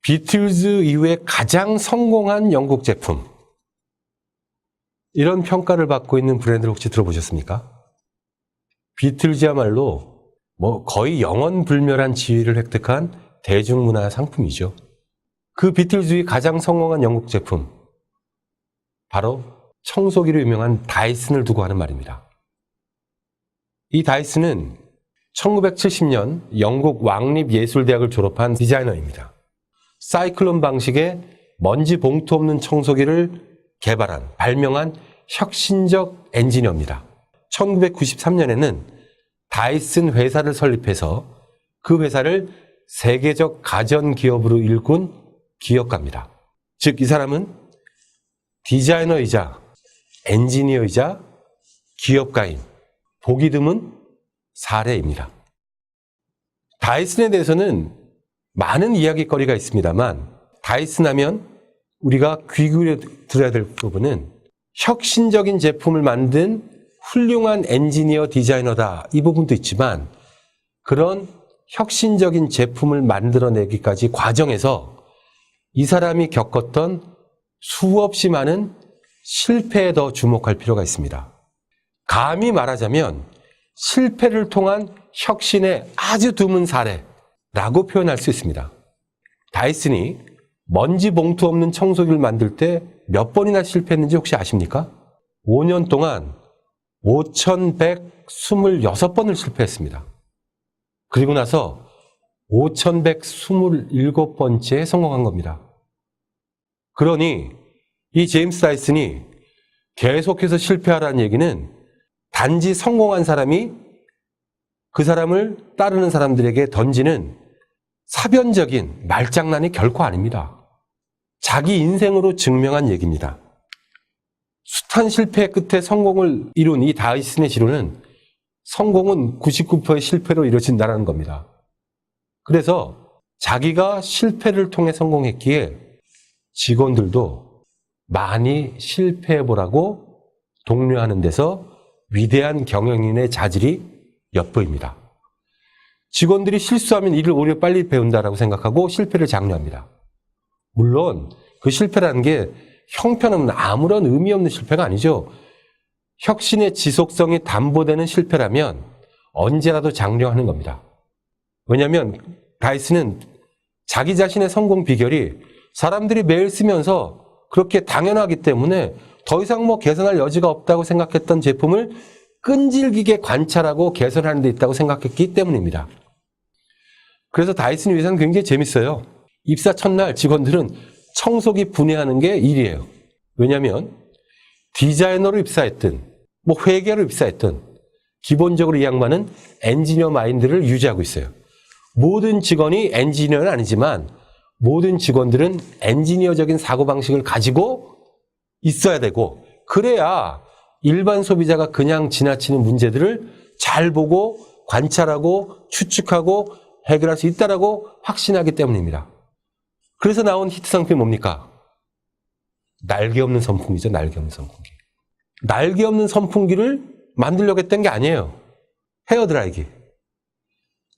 비틀즈 이후에 가장 성공한 영국 제품. 이런 평가를 받고 있는 브랜드를 혹시 들어보셨습니까? 비틀즈야말로 거의 영원불멸한 지위를 획득한 대중문화 상품이죠. 그 비틀즈의 가장 성공한 영국 제품, 바로 청소기로 유명한 다이슨을 두고 하는 말입니다. 이 다이슨은 1970년 영국 왕립예술대학을 졸업한 디자이너입니다. 사이클론 방식의 먼지 봉투 없는 청소기를 개발한, 발명한 혁신적 엔지니어입니다. 1993년에는 다이슨 회사를 설립해서 그 회사를 세계적 가전기업으로 일군 기업가입니다. 즉, 이 사람은 디자이너이자 엔지니어이자 기업가인 보기 드문 사례입니다. 다이슨에 대해서는 많은 이야기거리가 있습니다만 다이슨 하면 우리가 귀 기울여 들어야 될 부분은 혁신적인 제품을 만든 훌륭한 엔지니어 디자이너다, 이 부분도 있지만 그런 혁신적인 제품을 만들어내기까지 과정에서 이 사람이 겪었던 수없이 많은 실패에 더 주목할 필요가 있습니다. 감히 말하자면 실패를 통한 혁신의 아주 드문 사례라고 표현할 수 있습니다. 다이슨이 먼지 봉투 없는 청소기를 만들 때 몇 번이나 실패했는지 혹시 아십니까? 5년 동안 5,126번을 실패했습니다. 그리고 나서 5,127번째에 성공한 겁니다. 그러니 이 제임스 다이슨이 계속해서 실패하라는 얘기는 단지 성공한 사람이 그 사람을 따르는 사람들에게 던지는 사변적인 말장난이 결코 아닙니다. 자기 인생으로 증명한 얘기입니다. 숱한 실패 끝에 성공을 이룬 이 다이슨의 지론은 성공은 99%의 실패로 이루어진다는 겁니다. 그래서 자기가 실패를 통해 성공했기에 직원들도 많이 실패해보라고 독려하는 데서 위대한 경영인의 자질이 엿보입니다. 직원들이 실수하면 일을 오히려 빨리 배운다라고 생각하고 실패를 장려합니다. 물론 그 실패라는 게 형편없는 아무런 의미 없는 실패가 아니죠. 혁신의 지속성이 담보되는 실패라면 언제라도 장려하는 겁니다. 왜냐하면 다이슨은 자기 자신의 성공 비결이 사람들이 매일 쓰면서 그렇게 당연하기 때문에 더 이상 개선할 여지가 없다고 생각했던 제품을 끈질기게 관찰하고 개선하는 데 있다고 생각했기 때문입니다. 그래서 다이슨이 위해서는 굉장히 재밌어요. 입사 첫날 직원들은 청소기 분해하는 게 일이에요. 왜냐하면 디자이너로 입사했든 회계로 입사했든 기본적으로 이 양반은 엔지니어 마인드를 유지하고 있어요. 모든 직원이 엔지니어는 아니지만 모든 직원들은 엔지니어적인 사고방식을 가지고 있어야 되고, 그래야 일반 소비자가 그냥 지나치는 문제들을 잘 보고 관찰하고 추측하고 해결할 수 있다라고 확신하기 때문입니다. 그래서 나온 히트 상품이 뭡니까? 날개 없는 선풍기죠. 날개 없는 선풍기. 날개 없는 선풍기를 만들려고 했던 게 아니에요. 헤어드라이기.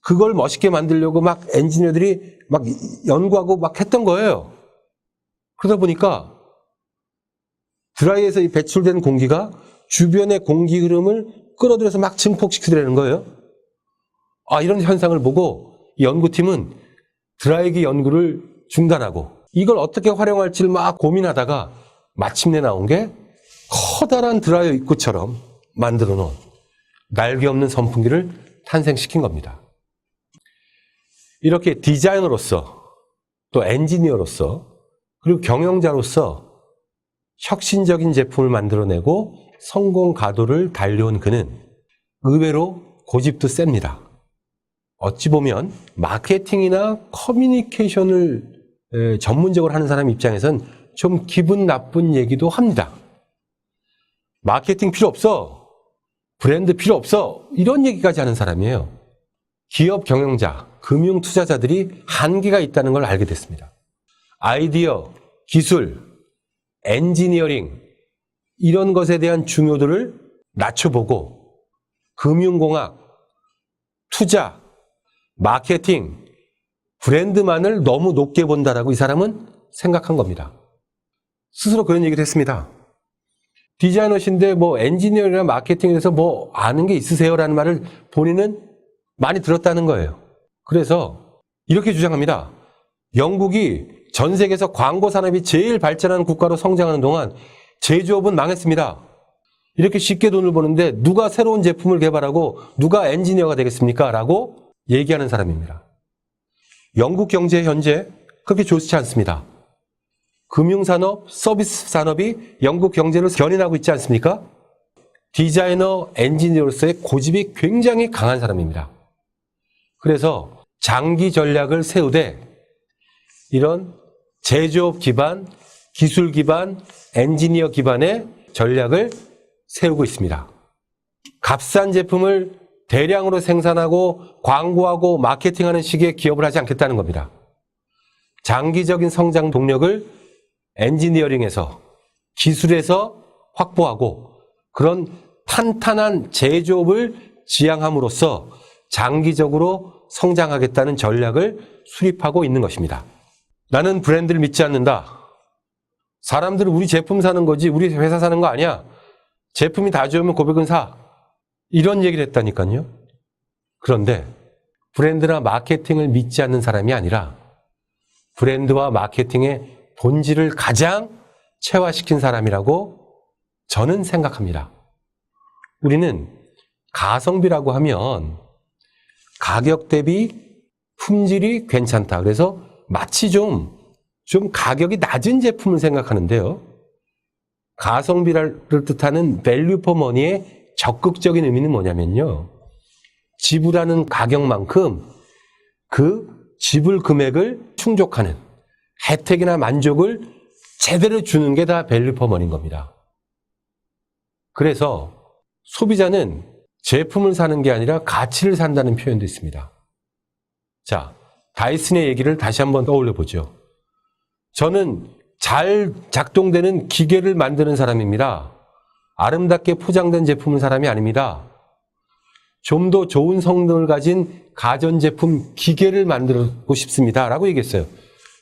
그걸 멋있게 만들려고 막 엔지니어들이 막 연구하고 막 했던 거예요. 그러다 보니까 드라이에서 이 배출된 공기가 주변의 공기 흐름을 끌어들여서 막 증폭시키더라는 거예요. 이런 현상을 보고 연구팀은 드라이기 연구를 중단하고 이걸 어떻게 활용할지를 막 고민하다가 마침내 나온 게 커다란 드라이어 입구처럼 만들어 놓은 날개 없는 선풍기를 탄생시킨 겁니다. 이렇게 디자이너로서 또 엔지니어로서 그리고 경영자로서 혁신적인 제품을 만들어내고 성공 가도를 달려온 그는 의외로 고집도 셉니다. 어찌 보면 마케팅이나 커뮤니케이션을 전문적으로 하는 사람 입장에선 좀 기분 나쁜 얘기도 합니다. 마케팅 필요 없어, 브랜드 필요 없어, 이런 얘기까지 하는 사람이에요. 기업 경영자, 금융 투자자들이 한계가 있다는 걸 알게 됐습니다. 아이디어, 기술, 엔지니어링 이런 것에 대한 중요도를 낮춰보고 금융공학, 투자, 마케팅, 브랜드만을 너무 높게 본다라고 이 사람은 생각한 겁니다. 스스로 그런 얘기를 했습니다. 디자이너신데 뭐 엔지니어나 마케팅에 대해서 뭐 아는 게 있으세요? 라는 말을 본인은 많이 들었다는 거예요. 그래서 이렇게 주장합니다. 영국이 전 세계에서 광고 산업이 제일 발전하는 국가로 성장하는 동안 제조업은 망했습니다. 이렇게 쉽게 돈을 버는데 누가 새로운 제품을 개발하고 누가 엔지니어가 되겠습니까? 라고 얘기하는 사람입니다. 영국 경제 현재 그렇게 좋지 않습니다. 금융산업, 서비스 산업이 영국 경제를 견인하고 있지 않습니까? 디자이너, 엔지니어로서의 고집이 굉장히 강한 사람입니다. 그래서 장기 전략을 세우되 이런 제조업 기반, 기술 기반, 엔지니어 기반의 전략을 세우고 있습니다. 값싼 제품을 대량으로 생산하고 광고하고 마케팅하는 식의 기업을 하지 않겠다는 겁니다. 장기적인 성장 동력을 엔지니어링에서, 기술에서 확보하고 그런 탄탄한 제조업을 지향함으로써 장기적으로 성장하겠다는 전략을 수립하고 있는 것입니다. 나는 브랜드를 믿지 않는다. 사람들은 우리 제품 사는 거지 우리 회사 사는 거 아니야. 제품이 다 좋으면 고백은 사. 이런 얘기를 했다니까요. 그런데 브랜드나 마케팅을 믿지 않는 사람이 아니라 브랜드와 마케팅의 본질을 가장 체화시킨 사람이라고 저는 생각합니다. 우리는 가성비라고 하면 가격 대비 품질이 괜찮다. 그래서 마치 좀 가격이 낮은 제품을 생각하는데요. 가성비를 뜻하는 value for money의 적극적인 의미는 뭐냐면요. 지불하는 가격만큼 그 지불 금액을 충족하는 혜택이나 만족을 제대로 주는 게 다 value for money인 겁니다. 그래서 소비자는 제품을 사는 게 아니라 가치를 산다는 표현도 있습니다. 자, 다이슨의 얘기를 다시 한번 떠올려 보죠. 저는 잘 작동되는 기계를 만드는 사람입니다. 아름답게 포장된 제품은 사람이 아닙니다. 좀 더 좋은 성능을 가진 가전제품 기계를 만들고 싶습니다. 라고 얘기했어요.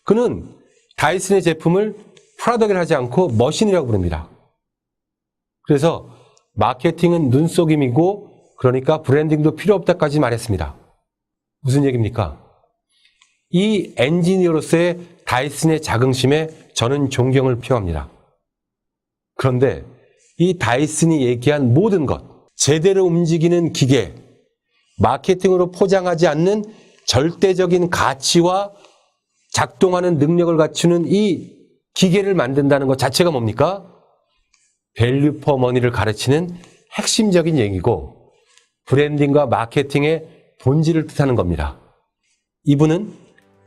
그는 다이슨의 제품을 프로덕트를 하지 않고 머신이라고 부릅니다. 그래서 마케팅은 눈속임이고 그러니까 브랜딩도 필요 없다까지 말했습니다. 무슨 얘기입니까? 이 엔지니어로서의 다이슨의 자긍심에 저는 존경을 표합니다. 그런데 이 다이슨이 얘기한 모든 것, 제대로 움직이는 기계, 마케팅으로 포장하지 않는 절대적인 가치와 작동하는 능력을 갖추는 이 기계를 만든다는 것 자체가 뭡니까? 밸류 퍼 머니를 가르치는 핵심적인 얘기고 브랜딩과 마케팅의 본질을 뜻하는 겁니다. 이분은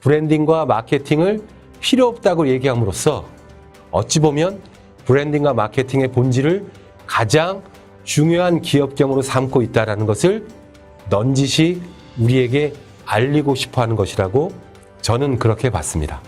브랜딩과 마케팅을 필요 없다고 얘기함으로써 어찌 보면 브랜딩과 마케팅의 본질을 가장 중요한 기업경으로 삼고 있다는 것을 넌지시 우리에게 알리고 싶어 하는 것이라고 저는 그렇게 봤습니다.